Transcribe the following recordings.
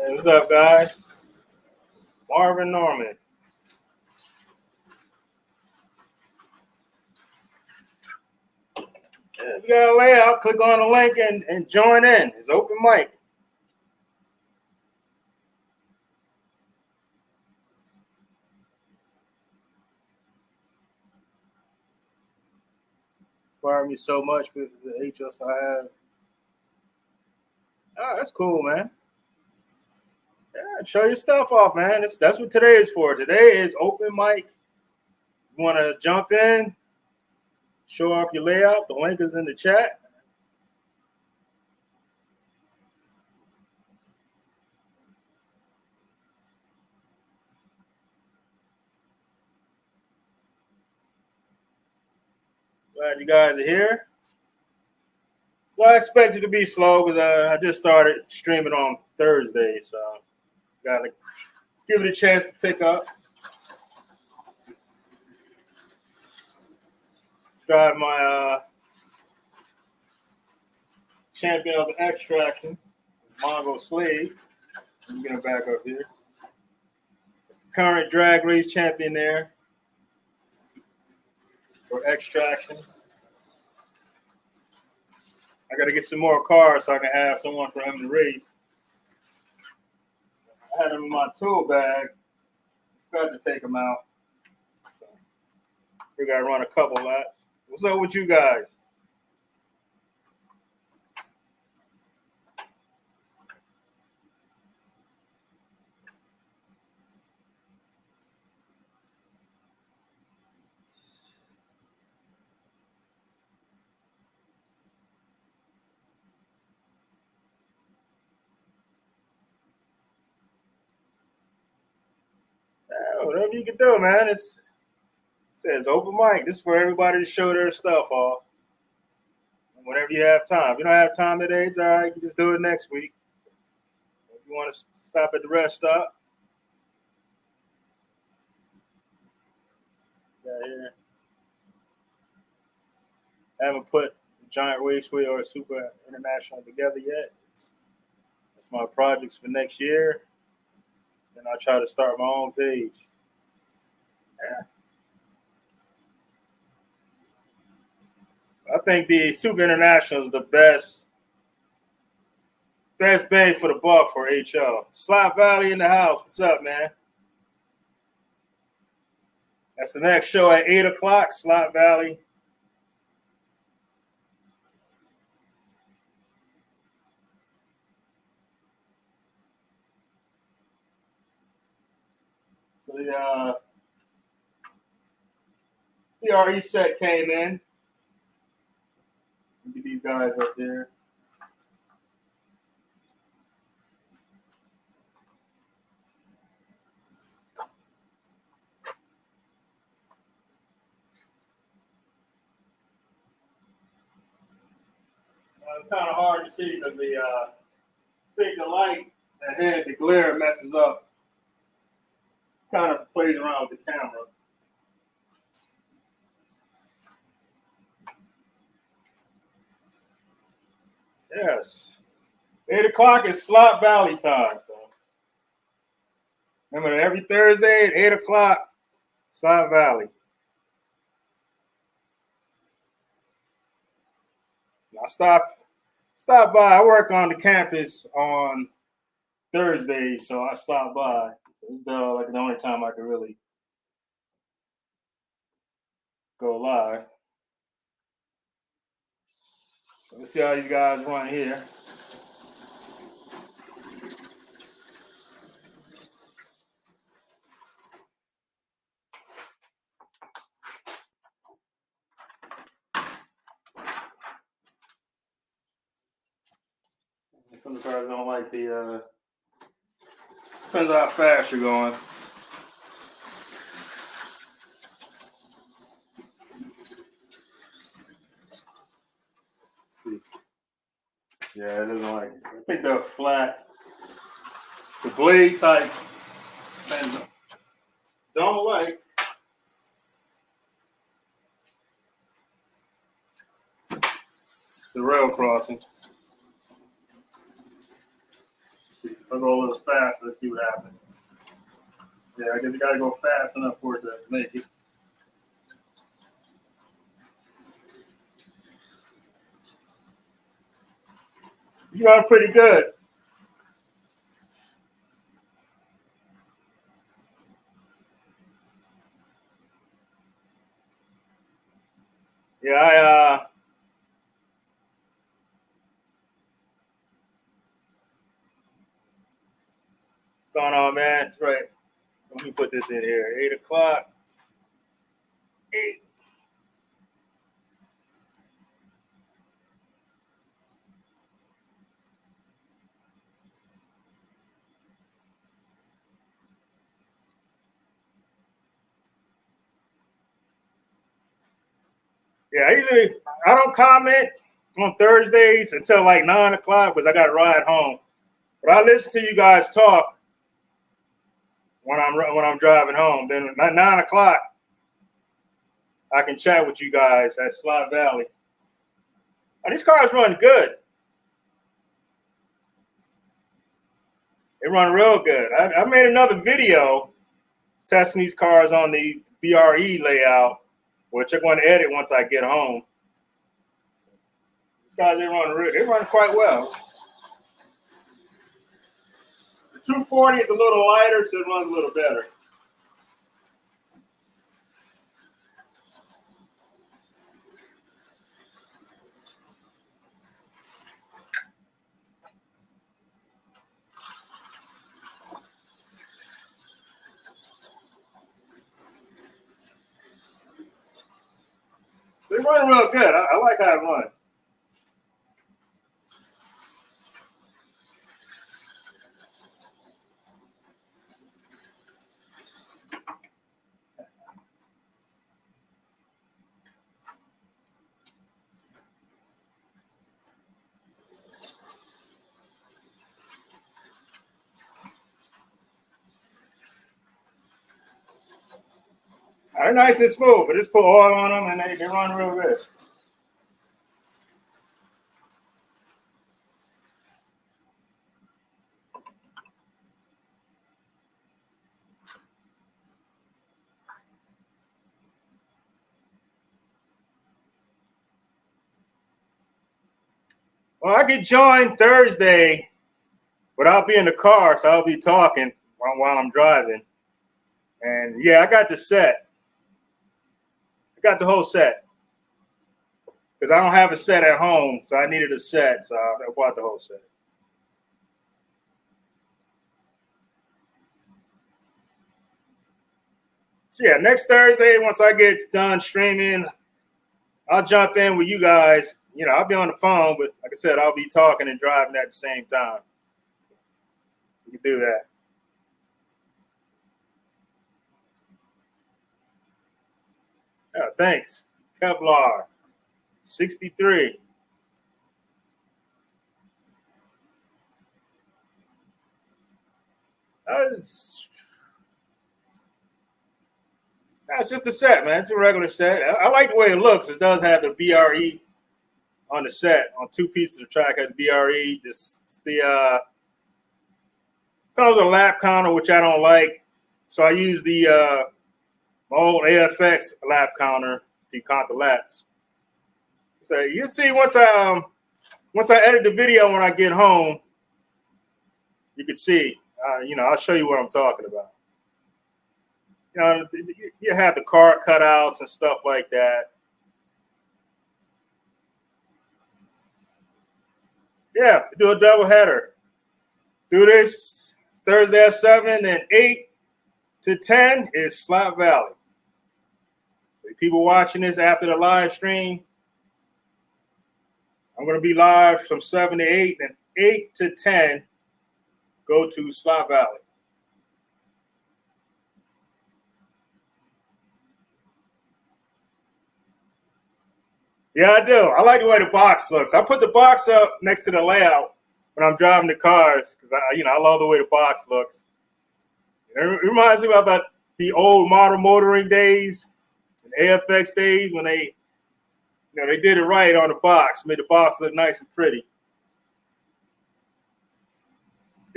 Hey, what's up, guys? Marvin Norman. Yeah, if you got a layout, click on the link and join in. It's open mic. Inspired me so much with the HS I have. Oh, that's cool, man. Yeah, show your stuff off, man. That's what today is for. Today is open mic. You want to jump in, show off your layout. The link is in the chat. Glad you guys are here. So I expect it to be slow because I just started streaming on Thursday, so gotta give it a chance to pick up. Drive my champion of the extractions, Mongo Slade. Let me get him back up here. It's the current drag race champion there for extraction. I got to get some more cars so I can have someone for him to race. I had him in my tool bag. Forgot to take him out. So we got to run a couple laps. What's up with you guys? Whatever you can do, man. It says open mic. This is for everybody to show their stuff off. Whenever you have time. If you don't have time today, it's all right. You can just do it next week. If you want to stop at the rest stop. Yeah. I haven't put Giant Raceway or Super International together yet. That's my projects for next year. Then I'll try to start my own page. Yeah. I think the Super International is the best bang for the buck for HL. Slot Valley in the house. What's up, man? That's the next show at 8 o'clock, Slot Valley. So the PRE set came in. Look at these guys up there. It's kind of hard to see because the light ahead, the glare messes up. Kind of plays around with the camera. Yes. 8 o'clock is Slot Valley time. So remember, every Thursday at 8 o'clock, Slot Valley. I stop by. I work on the campus on Thursdays, so I stop by. It's the only time I can really go live. Let's see how these guys run here. Some of the cars don't like the depends on how fast you're going. Yeah, it doesn't like it. I think they're flat. The blade type and don't like. The rail crossing. I'll go a little fast. Let's see what happens. Yeah, I guess you gotta go fast enough for it to make it. You're going pretty good. Yeah, what's going on, man? That's right. Let me put this in here. 8 o'clock. 8. Yeah, I don't comment on Thursdays until like 9 o'clock because I got to ride home. But I listen to you guys talk when I'm driving home. Then at 9 o'clock, I can chat with you guys at Slot Valley. And these cars run good. They run real good. I made another video testing these cars on the BRE layout, which I'm going to edit once I get home. These cars, they run quite well. The 240 is a little lighter, so it runs a little better. They run real good. I like how it runs. They're nice and smooth, but just put oil on them and they run real good. Well, I get joined Thursday, but I'll be in the car, so I'll be talking while I'm driving. And yeah, I got the set. I got the whole set. Because I don't have a set at home, so I needed a set, so I bought the whole set. So yeah, next Thursday, once I get done streaming, I'll jump in with you guys. You know, I'll be on the phone, but like I said, I'll be talking and driving at the same time. You can do that. Yeah, thanks. Kevlar, 63. It's just a set, man. It's a regular set. I like the way it looks. It does have the BRE on the set, on 2 pieces of track at the BRE. It's the comes with a lap counter, which I don't like. So I use the my old AFX lap counter to count the laps. So you see once I edit the video when I get home, you can see. I'll show you what I'm talking about. You have the car cutouts and stuff like that. Yeah, do a double header. Do this Thursday at 7 and 8 to 10 is Slot Valley. People watching this after the live stream, I'm going to be live from 7 to 8 and 8 to 10. Go to Slot Valley. Yeah, I do. I like the way the box looks. I put the box up next to the layout when I'm driving the cars because I love the way the box looks. It reminds me about the old model motoring days and AFX days when they did it right on the box, made the box look nice and pretty.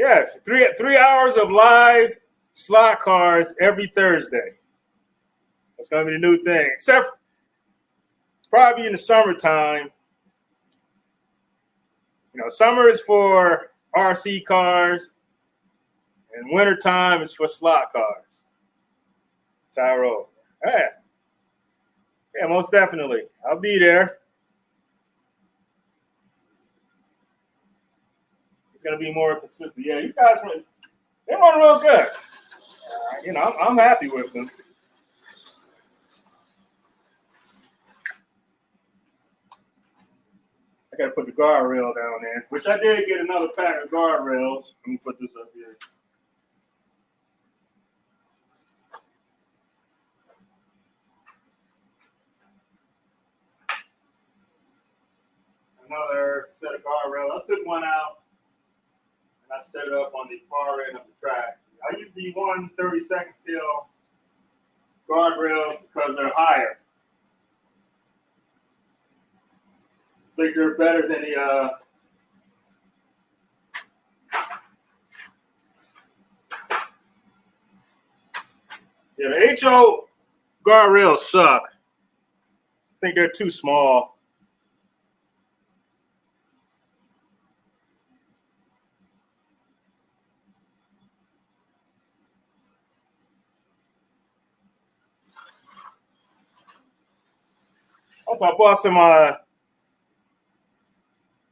Yes, three hours of live slot cars every Thursday. That's gonna be the new thing. Except probably in the summertime. You know, summer is for RC cars, and wintertime is for slot cars. That's how I roll. Yeah. Yeah, most definitely. I'll be there. It's gonna be more consistent. Yeah, these guys they run real good. You know, I'm happy with them. I gotta put the guardrail down there, which I did get another pack of guardrails. Let me put this up here. Another set of guardrails. I took one out and I set it up on the far end of the track. I use the 1/32 scale guardrails because they're higher. I think they're better than the the HO guardrails suck. I think they're too small. Also, I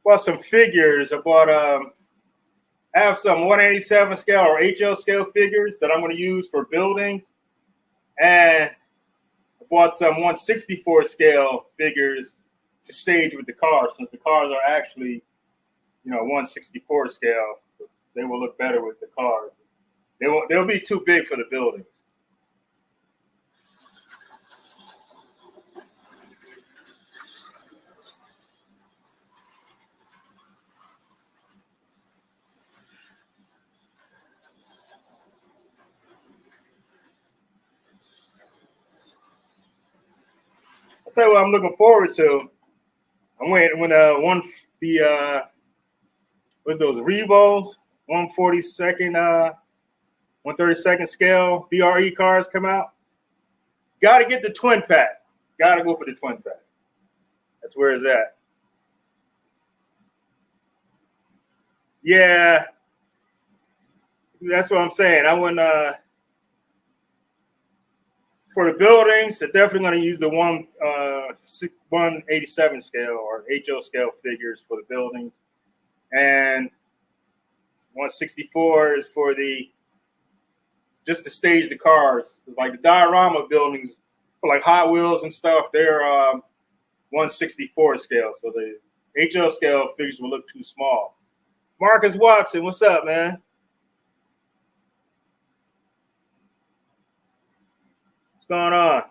bought some figures. I have some 187 scale or HL scale figures that I'm going to use for buildings, and I bought some 164 scale figures to stage with the cars, since the cars are actually, 164 scale. So they will look better with the cars. They'll be too big for the buildings. I'll tell you what I'm looking forward to. I'm waiting when what's those Revos 142nd 132nd scale BRE cars come out. Got to get the twin pack. Got to go for the twin pack. That's where it's at. Yeah, that's what I'm saying. I wouldn't for the buildings. They're definitely going to use the 187 scale or HO scale figures for the buildings, and 164 is for just to stage the cars. Like the diorama buildings, for like Hot Wheels and stuff, they're 164 scale. So the HL scale figures will look too small. Marcus Watson, what's up, man? What's going on?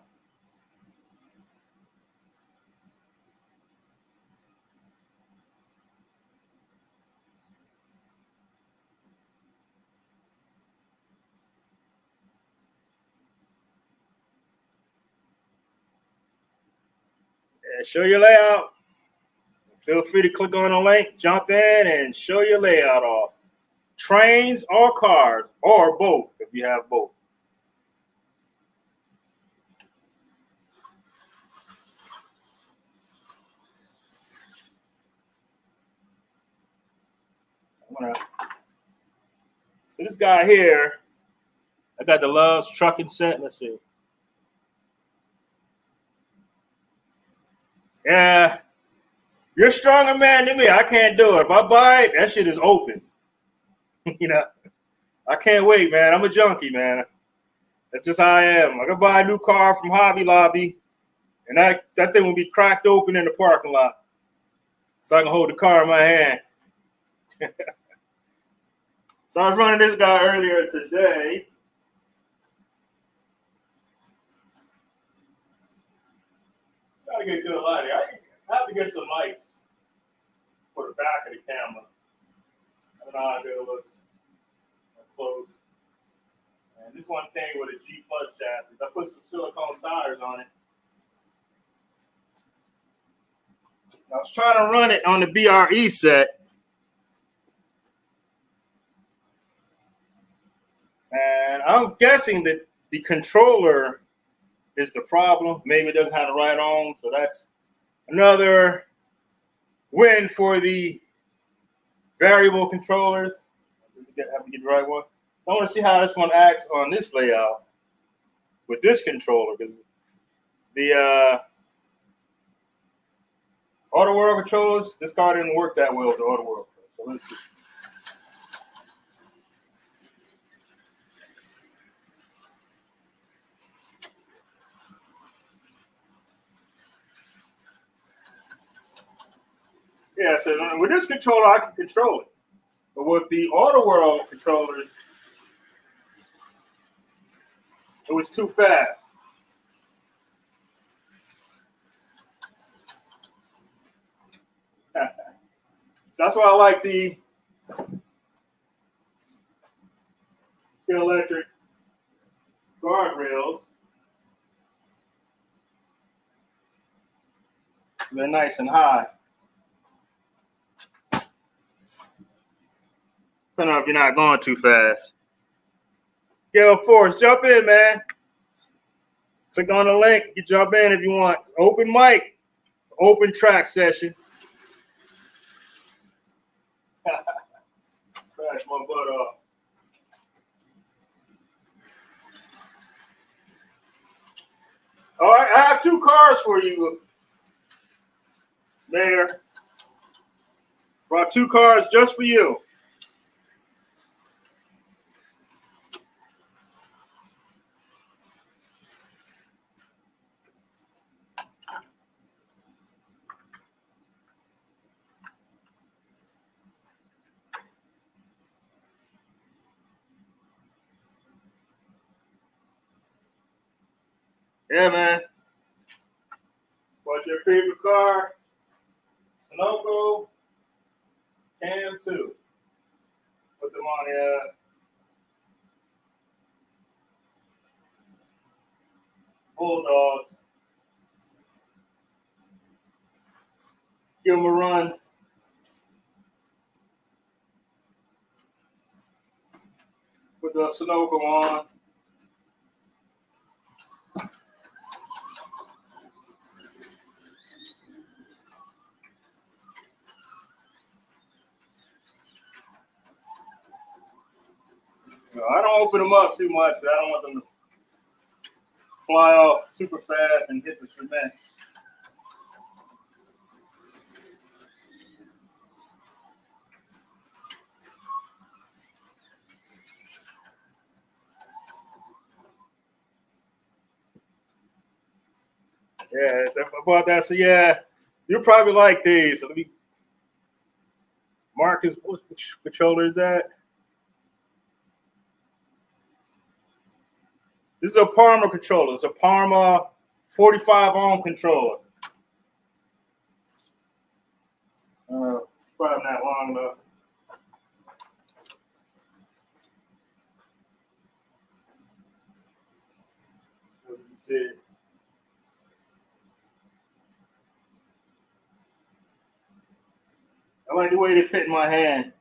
Yeah, show your layout. Feel free to click on the link, jump in, and show your layout off. Trains or cars, or both, if you have both. So this guy here, I got the Love's trucking set. Let's see. Yeah, you're a stronger man than me. I can't do it. If I buy it, that shit is open. I can't wait, man. I'm a junkie, man. That's just how I am. I can buy a new car from Hobby Lobby, and that thing will be cracked open in the parking lot, so I can hold the car in my hand. So I was running this guy earlier today. Gotta get good lighting. I have to get some lights for the back of the camera. I don't know how good it looks up close. And this one came with a G Plus chassis. I put some silicone tires on it. I was trying to run it on the BRE set. I'm guessing that the controller is the problem. Maybe it doesn't have the right on, so that's another win for the variable controllers. Have to get the right one. I want to see how this one acts on this layout with this controller, because the Auto World controllers, this car didn't work that well with the Auto World. So let's see. Yeah, so with this controller, I can control it. But with the Auto World controllers, it was too fast. So that's why I like the electric guardrails. They're nice and high. Depending on if you're not going too fast. Gale Force, jump in, man. Click on the link. You jump in if you want. Open mic, open track session. Crash my butt off. All right, I have two cars for you, Mayor. Brought two cars just for you. Yeah, man. What's your favorite car? Sunoco, Cam 2. Put them on the Bulldogs. Give them a run. Put the Sunoco on. I don't open them up too much. I don't want them to fly off super fast and hit the cement. Yeah, about that. So yeah, you'll probably like these. So let me. Marcus, which controller is that? This is a Parma controller. It's a Parma 45 ohm controller. Probably not long enough. Let me see. I like the way they fit in my hand.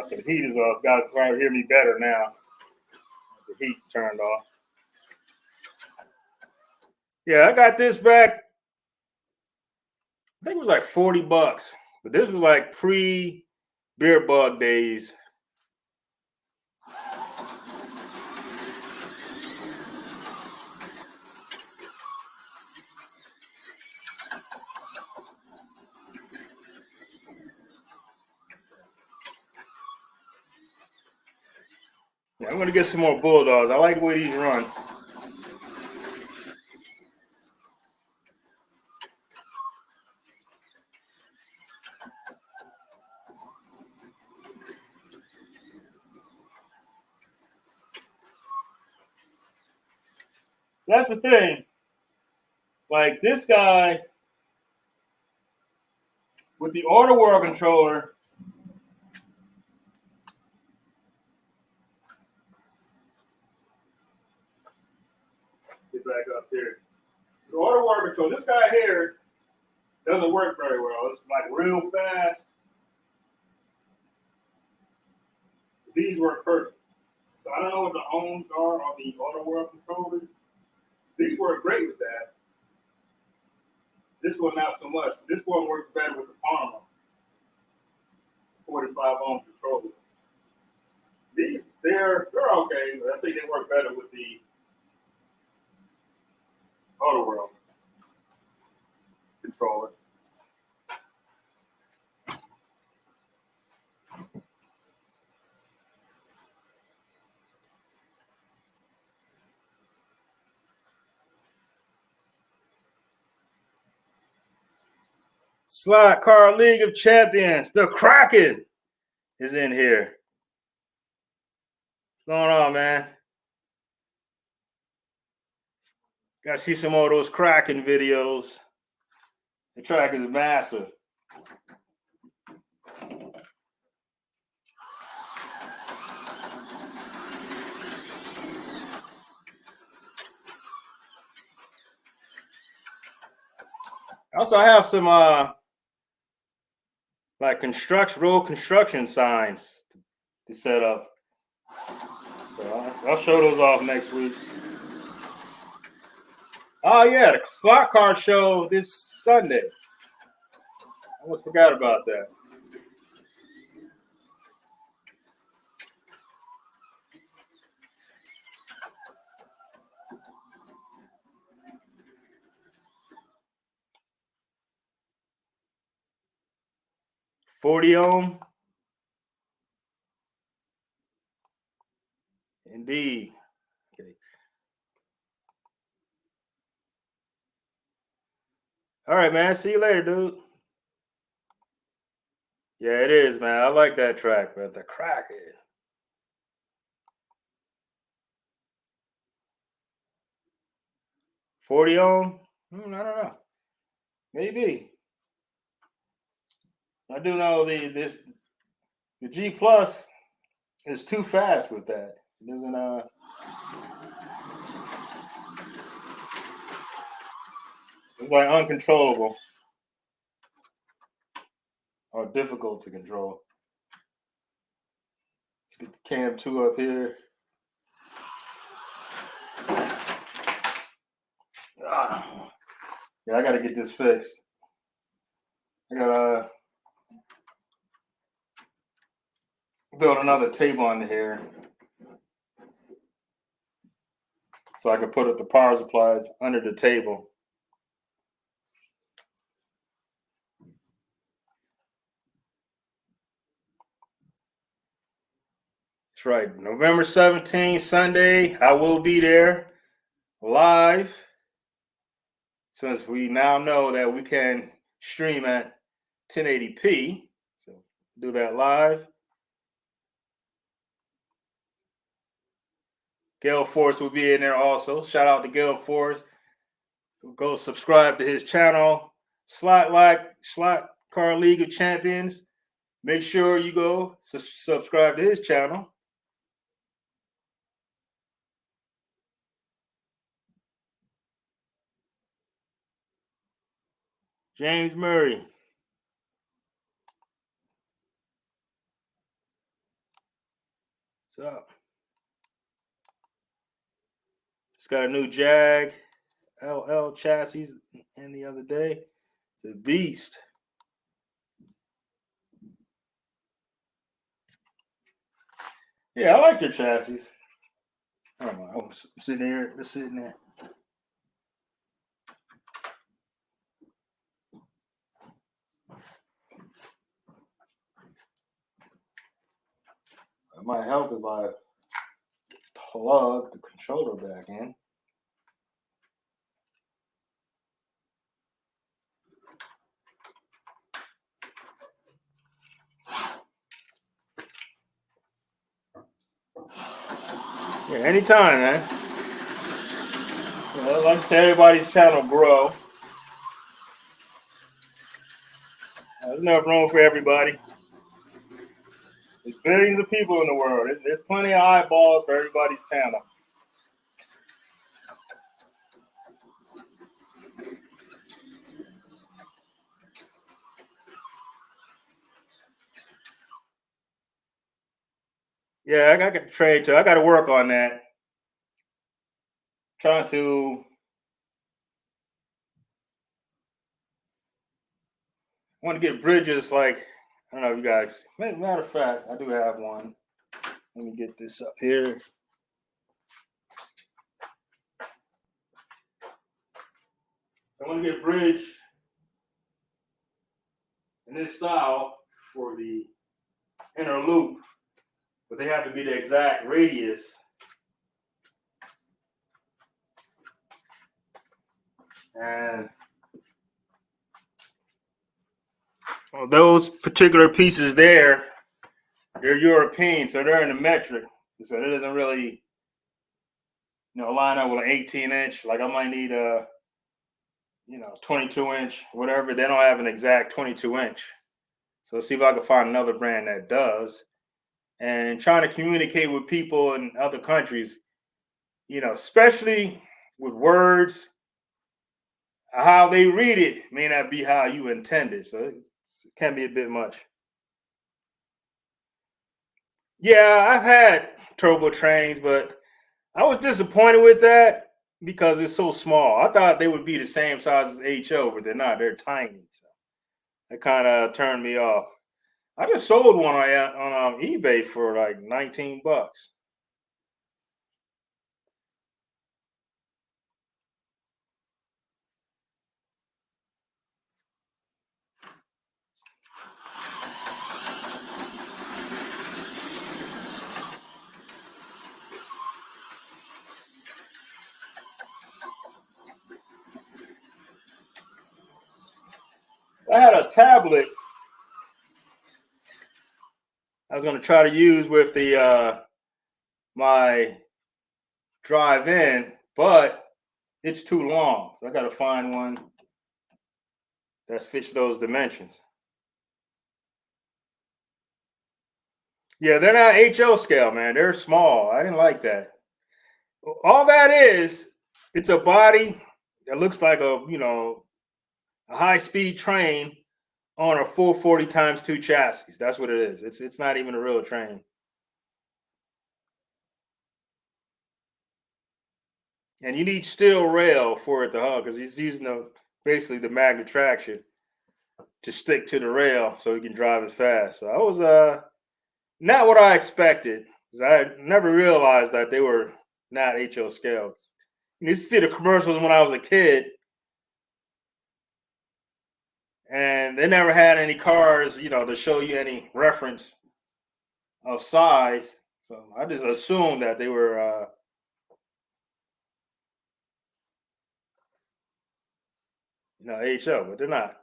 So the heat is off. Guys probably hear me better now. The heat turned off. Yeah, I got this back. I think it was like $40, but this was like pre-beer bug days. Yeah, I'm gonna get some more Bulldogs. I like the way these run. That's the thing. Like this guy, with the auto world controller, get back up here. The auto world controller, this guy here doesn't work very well. It's like real fast. These work perfect. So I don't know what the ohms are on the auto world controllers. These work great with that. This one not so much. This one works better with the Palmer 45 ohm controller. These they're okay, but I think they work better with the auto world controller. Slot Car League of Champions, the Kraken is in here. What's going on, man? Gotta see some more of those Kraken videos. The track is massive. Also, I have some like road construction signs to set up. So I'll show those off next week. Oh yeah, the slot car show this Sunday. I almost forgot about that. $40 ohm. Indeed. Okay. All right, man. See you later, dude. Yeah, it is, man. I like that track, but the Kraken. $40 ohm? I don't know. Maybe. I do know the G Plus is too fast with that. It doesn't it's like uncontrollable or difficult to control. Let's get the cam 2 up here. Yeah, I gotta get this fixed. I gotta build another table on here so I can put up the power supplies under the table. That's right. November 17th, Sunday, I will be there live. Since we now know that we can stream at 1080p. So do that live. Gale Force will be in there also. Shout out to Gale Force. Go subscribe to his channel, Slot Car League of Champions. Make sure you go subscribe to his channel. James Murray. What's up? It's got a new Jag LL chassis in the other day. It's a beast. Yeah, I like your chassis. I don't know. I'm sitting there. Just sitting there. It might help if I plug the controller back in. Yeah, anytime, man. Like I said, everybody's channel grow. There's enough room for everybody. There's billions of people in the world. There's plenty of eyeballs for everybody's channel. Yeah, I got to trade too. I got to work on that. Trying to want to get bridges like I don't know if you guys. Matter of fact, I do have one. Let me get this up here. So I want to get a bridge in this style for the inner loop, but they have to be the exact radius. And those particular pieces there, they're European, so they're in the metric. So it doesn't really, line up with an 18-inch. Like I might need a, 22-inch, whatever. They don't have an exact 22-inch. So see if I can find another brand that does. And trying to communicate with people in other countries, especially with words, how they read it may not be how you intend it. So it can be a bit much. Yeah, I've had turbo trains, but I was disappointed with that because it's so small. I thought they would be the same size as HO, but they're not. They're tiny. So that kind of turned me off. I just sold one on eBay for like $19. I had a tablet I was going to try to use with the my drive-in, but it's too long. So I got to find one that fits those dimensions. Yeah, they're not HO scale, man. They're small. I didn't like that. All that is, it's a body that looks like a high-speed train on a 440 times 2 chassis. That's what it is. It's not even a real train. And you need steel rail for it to hug because he's using basically the magnet traction to stick to the rail so he can drive it fast. So I was not what I expected. I never realized that they were not HO scales. You used to see the commercials when I was a kid, and they never had any cars, to show you any reference of size. So I just assumed that they were, HO, but they're not.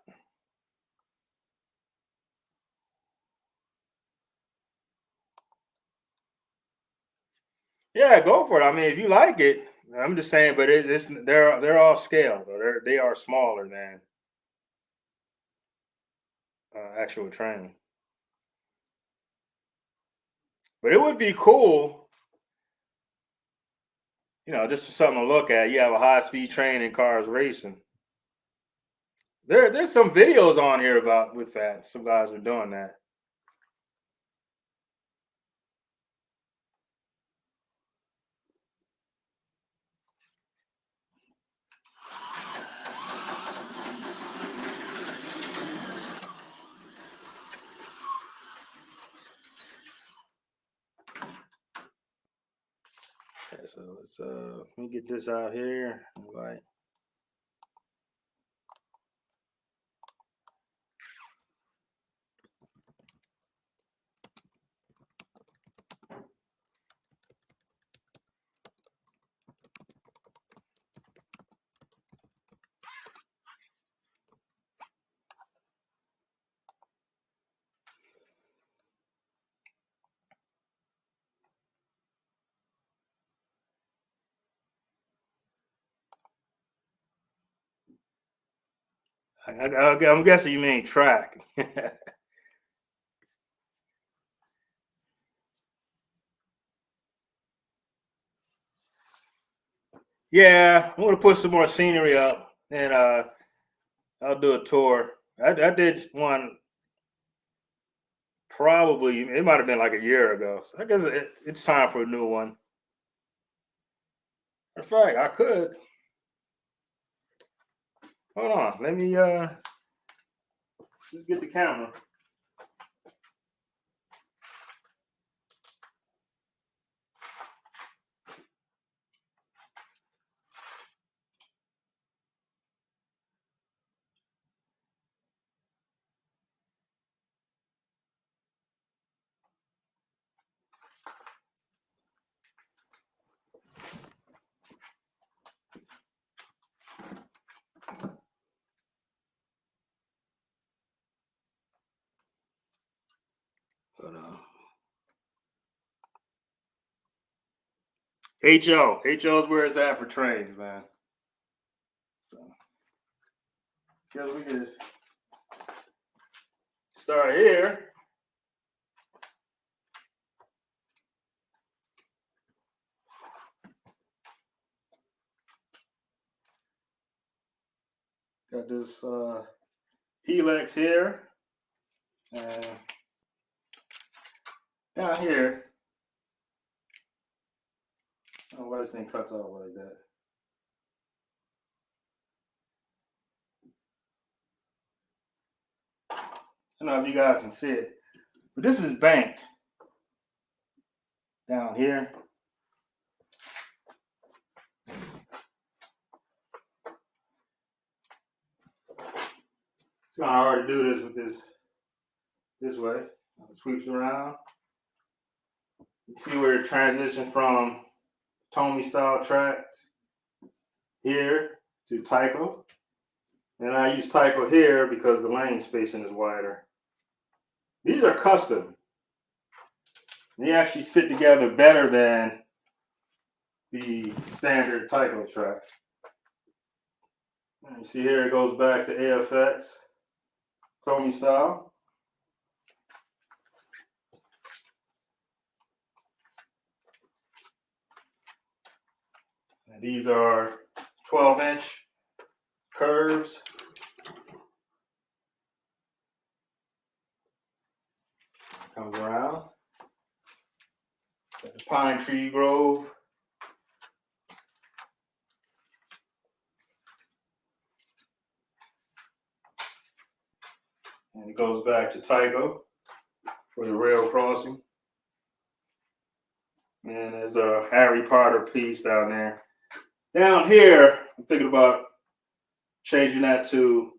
Yeah, go for it. I mean, if you like it, I'm just saying. But they're off scale. Though. They are smaller than actual train. But it would be cool, just for something to look at. You have a high speed train and cars racing. There's some videos on here about with that. Some guys are doing that. Okay, so let me get this out here. Like, I'm guessing you mean track. Yeah, I'm gonna put some more scenery up, and I'll do a tour. I did one probably. It might have been like a year ago. So I guess it's time for a new one. In fact, I could. Hold on. Let me just get the camera. Hold on. HO. HO is where it's at for trains, man. So, guess we could start here. Got this helix here. And down here. I don't know why this thing cuts off like that. I don't know if you guys can see it, but this is banked down here. It's kind of hard to do this with this way. It sweeps around. You see where it transitions from Tommy style track here to Tyco. And I use Tyco here because the lane spacing is wider. These are custom. They actually fit together better than the standard Tyco track. And you see here it goes back to AFX, Tommy style. And these are 12-inch curves. Comes around. Got the pine tree grove. And it goes back to Tyco for the rail crossing. And there's a Harry Potter piece down there. Down here, I'm thinking about changing that to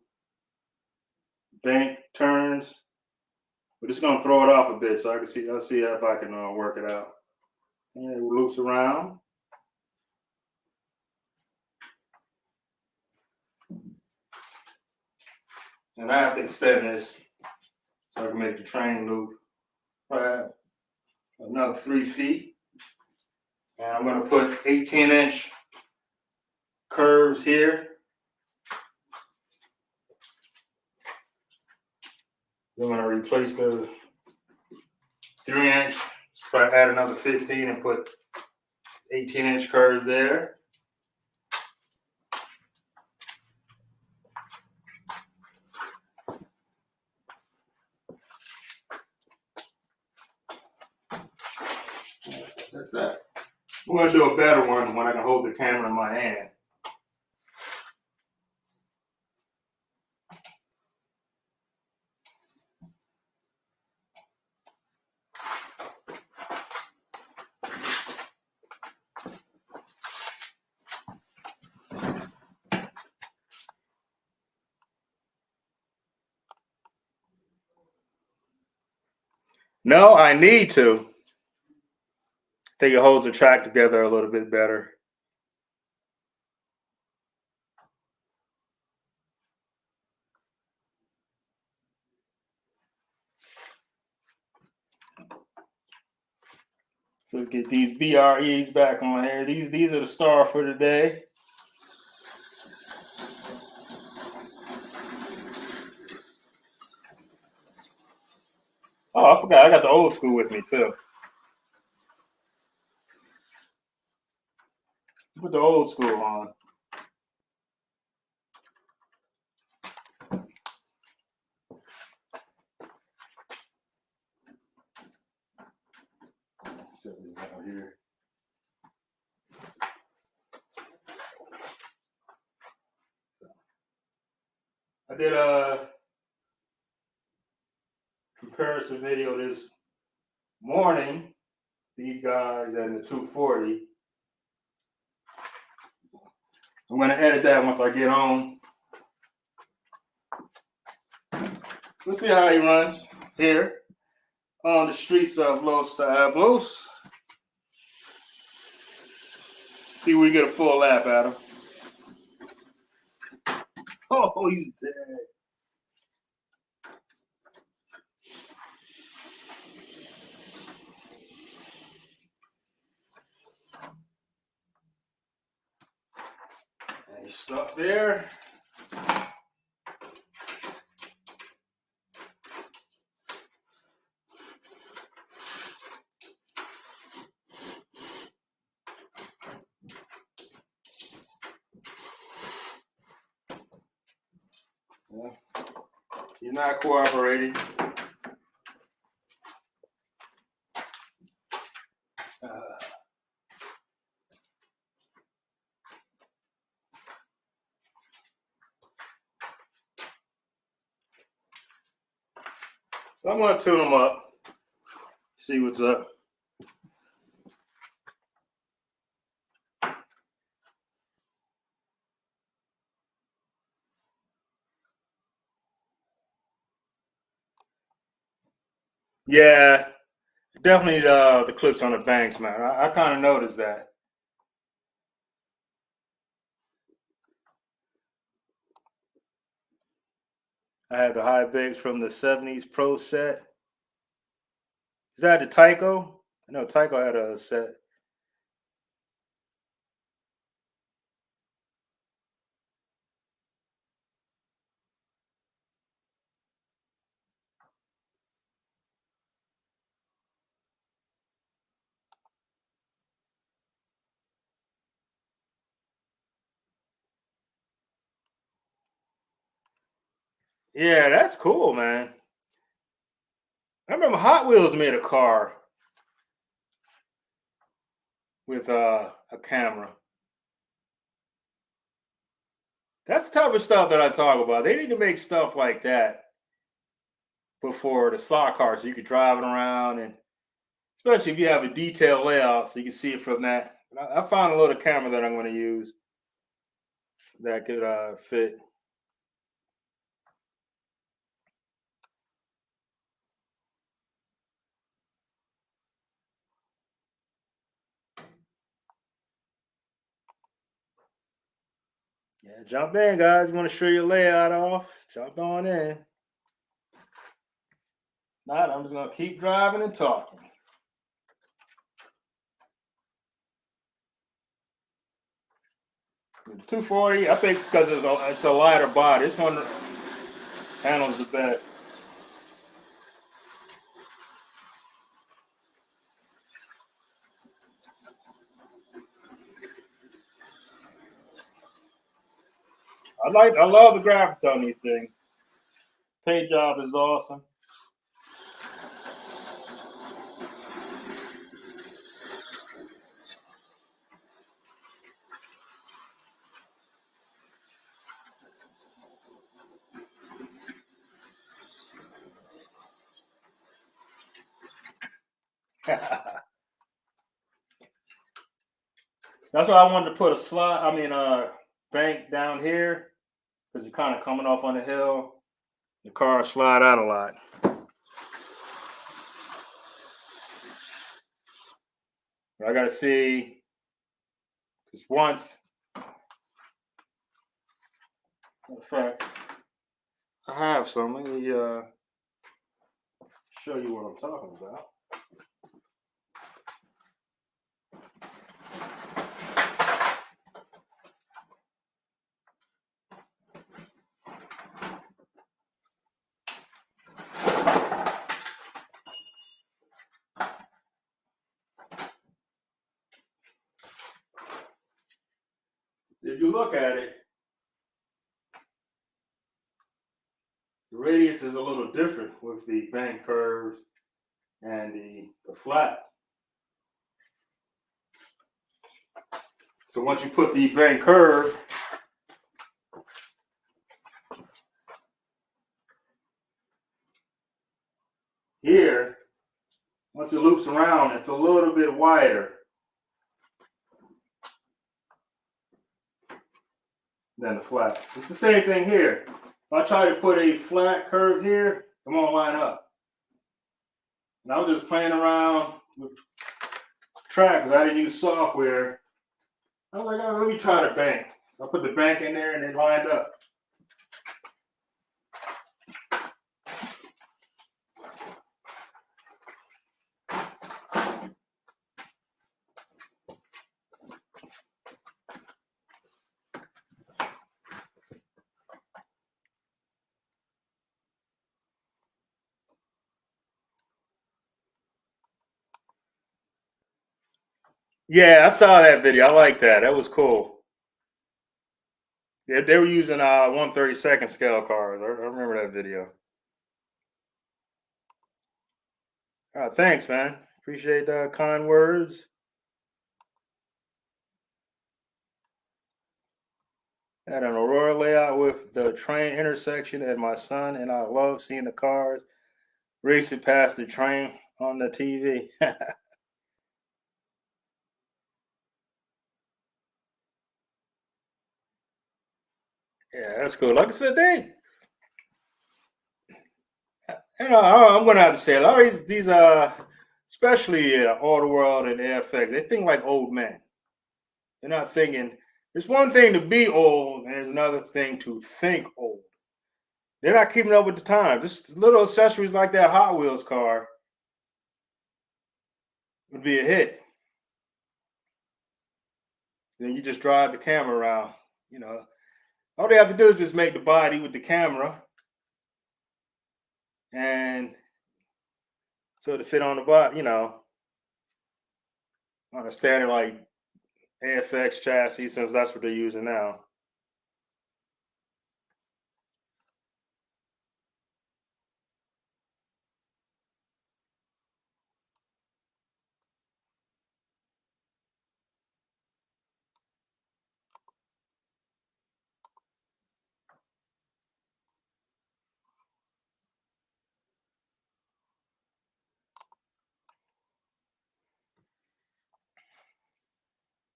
bank turns. But it's gonna throw it off a bit, so I'll see if I can work it out. And it loops around. And I have to extend this so I can make the train loop another 3 feet. And I'm gonna put 18-inch curves here. Then I'm gonna replace the 3-inch, probably add another 15 and put 18-inch curves there. That's that. I'm gonna do a better one when I can hold the camera in my hand. No, I need to. I think it holds the track together a little bit better. So let's get these BREs back on here. These are the star for today. Oh, I forgot. I got the old school with me too. Put the old school on. Set this out here. I did a comparison video this morning. These guys and the 240. I'm gonna edit that once I get home. Let's see how he runs here on the streets of Los Diablos. See if we get a full lap at him. Oh, he's dead. And he's stuck there. Yeah. He's not cooperating. So I'm gonna tune him up, see what's up. Yeah, definitely the clips on the banks, man. I kind of noticed that. I had the high bigs from the 70s Pro set. Is that the Tyco? I know Tyco had a set. Yeah, that's cool, man. I remember Hot Wheels made a car with a camera. That's the type of stuff that I talk about. They need to make stuff like that before the slot car, so you could drive it around, and especially if you have a detailed layout, so you can see it from that. I found a little camera that I'm going to use that could fit. Yeah, jump in, guys. You want to show your layout off? Jump on in. Not, I'm just going to keep driving and talking. The 240, I think because it's a lighter body, this one handles the best. I love the graphics on these things. Paint job is awesome. That's why I wanted to put a bank down here, because you're kind of coming off on the hill. The car slide out a lot. I got to see, because once, in fact, I have some. Let me show you what I'm talking about. you look at it, the radius is a little different with the bank curves and the flat. So once you put the bank curve here, once it loops around, it's a little bit wider than the flat. It's the same thing here. If I try to put a flat curve here, it won't line up. And I was just playing around with track because I didn't use software. I was like, oh, let me try the bank. So I put the bank in there and it lined up. Yeah, I saw that video. I like that. That was cool. Yeah, they were using 1/32 scale cars. I remember that video. Thanks, man. Appreciate the kind words. Had an Aurora layout with the train intersection, and my son and I love seeing the cars racing past the train on the TV. Yeah, that's cool. Like I said, I'm gonna have to say, a lot of these especially Auto World and AFX, they think like old men. They're not thinking. It's one thing to be old, and there's another thing to think old. They're not keeping up with the times. Just little accessories like that Hot Wheels car would be a hit. Then you just drive the camera around. You know, all they have to do is just make the body with the camera, and so to fit on the body, on a standard like AFX chassis, since that's what they're using now.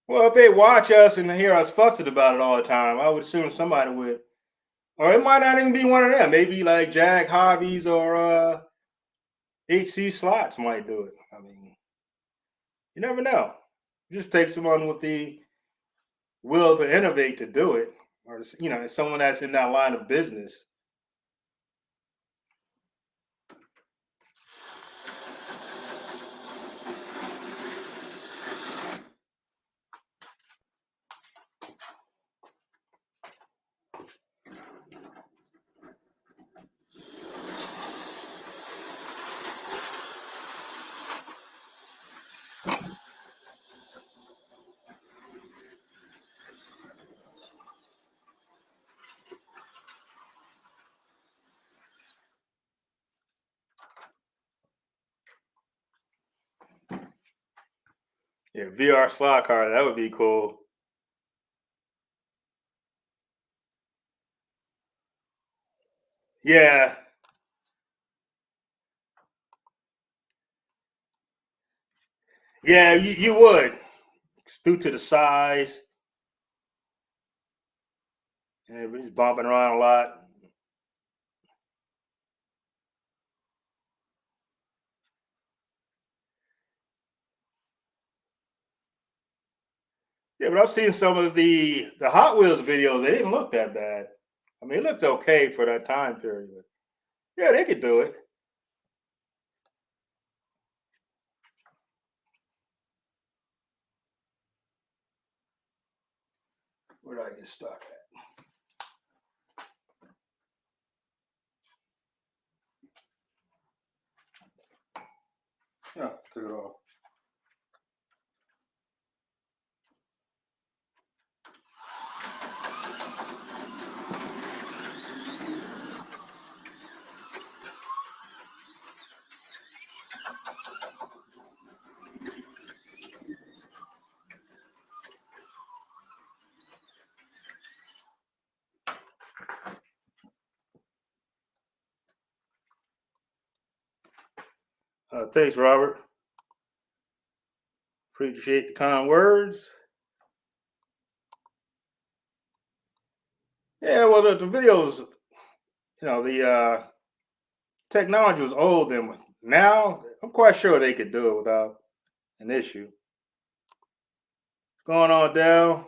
Well, if they watch us and hear us fussing about it all the time, I would assume somebody would, or it might not even be one of them. Maybe like Jag Hobbies or HC Slots might do it. I mean, you never know. It just takes someone with the will to innovate to do it, or someone that's in that line of business. Yeah, VR slot car, that would be cool. Yeah, yeah, you would. It's due to the size, and he's bumping around a lot. Yeah, but I've seen some of the Hot Wheels videos. They didn't look that bad. I mean, it looked okay for that time period. Yeah, they could do it. Where did I get stuck at? Yeah, took it off. Thanks, Robert. Appreciate the kind words. Yeah, well, the videos, the technology was old, and now I'm quite sure they could do it without an issue. What's going on, Dell?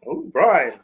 Oh, Brian.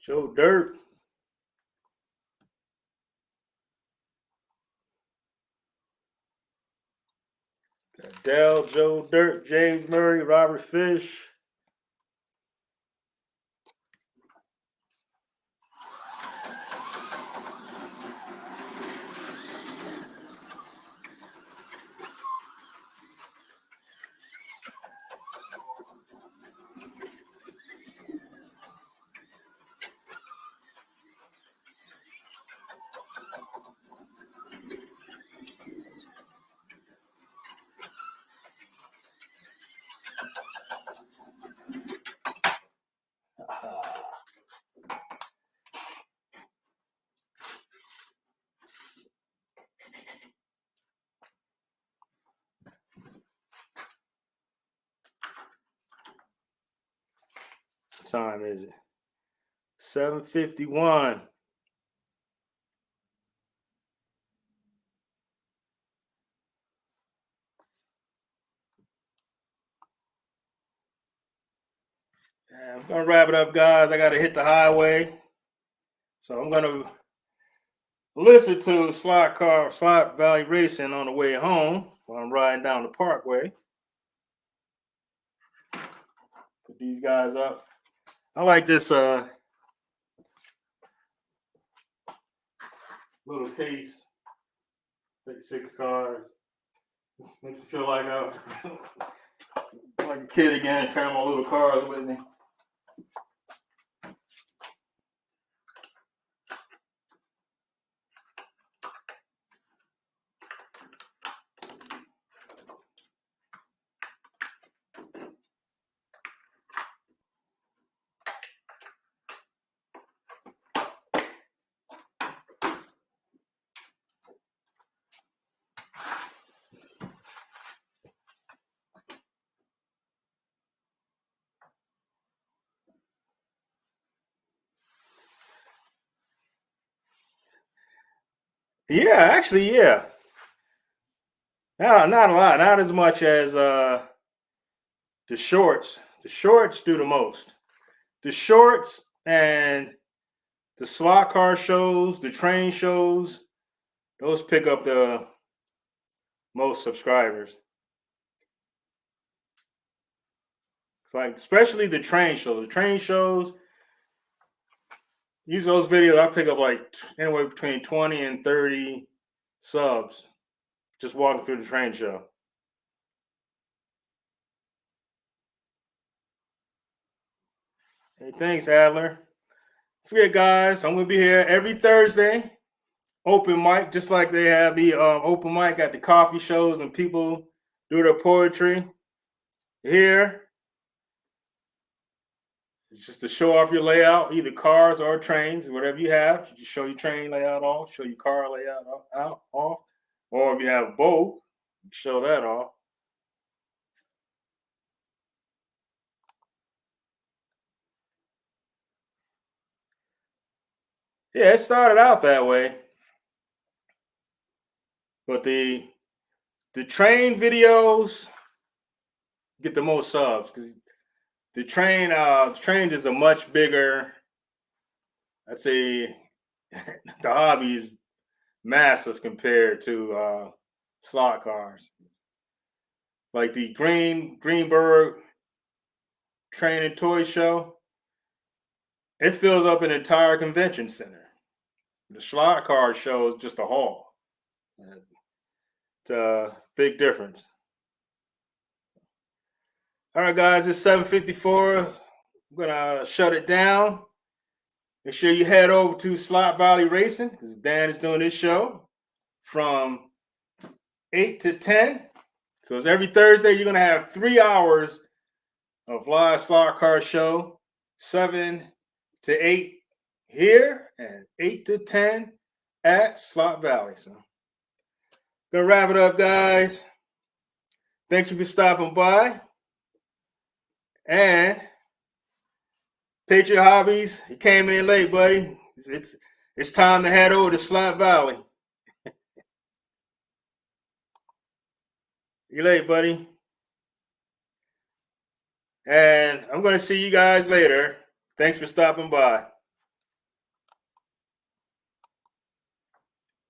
Joe Dirt. Dell, Joe Dirt, James Murray, Robert Fish. What time is it? 7:51. Yeah, I'm gonna wrap it up, guys. I gotta hit the highway, so I'm gonna listen to Slot Valley Racing on the way home while I'm riding down the Parkway. Put these guys up. I like this little case. Take 6 cars. Makes me feel like like a kid again, carrying my little cars with me. Yeah, actually, yeah. Not a lot. Not as much as the shorts. The shorts do the most. The shorts and the slot car shows, the train shows, those pick up the most subscribers. It's like, especially the train shows. The train shows, use those videos, I pick up like anywhere between 20 and 30 subs just walking through the train show. Hey, thanks, Adler. Forget, guys, I'm going to be here every Thursday. Open mic, just like they have the open mic at the coffee shows and people do their poetry. Here, It's just to show off your layout, either cars or trains, whatever you have. You just show your train layout off, show your car layout off. Or if you have both, show that off. Yeah, it started out that way. But the train videos get the most subs because the train is a much bigger, I'd say the hobby is massive compared to slot cars. Like the Greenberg Train and Toy Show, it fills up an entire convention center. The slot car show is just a hall. It's a big difference. All right, guys, it's 7:54. I'm gonna shut it down. Make sure you head over to Slot Valley Racing because Dan is doing this show from 8 to 10. So it's every Thursday. You're gonna have 3 hours of live slot car show, 7 to 8 here and 8 to 10 at Slot Valley. So gonna wrap it up, guys. Thank you for stopping by. And Patriot Hobbies, you came in late, buddy. It's time to head over to Slot Valley. You late, buddy. And I'm going to see you guys later. Thanks for stopping by.